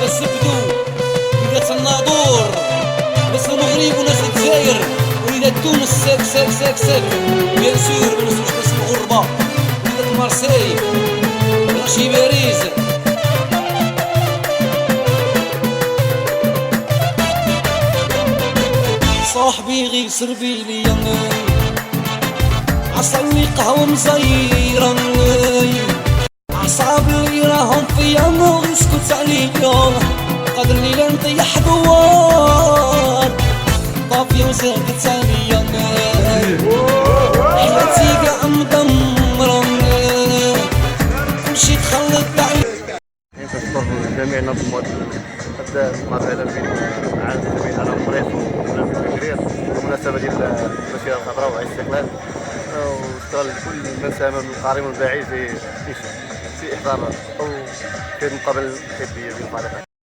وناس البدو وليدات الناظور، ناس المغرب وناس الجزائر وليدات تونس ساك ساك ساك ساك، بيان سور منسوش ناس الغربة وليدات مارسيل رشي باريس. صاحبي غير سربي ليا عصاوي قهوة مزيرة، عصاب اللي راهم فيا ما يسكت عليا، قادر لي لا نطيح دوار طافية وزادت عليا، حياتي كاع مدمرة كلشي تخلط عليا. كنشكر جميع النظمات القبائل العازمين على المريخ والكرير بالمناسبة ديال المسيرة الخضراء وعيد الاستقلال، وشكرا لكل من ساهم من القريب والبعيد في إحضار أو في المقابلة الحبية ديال الفريق.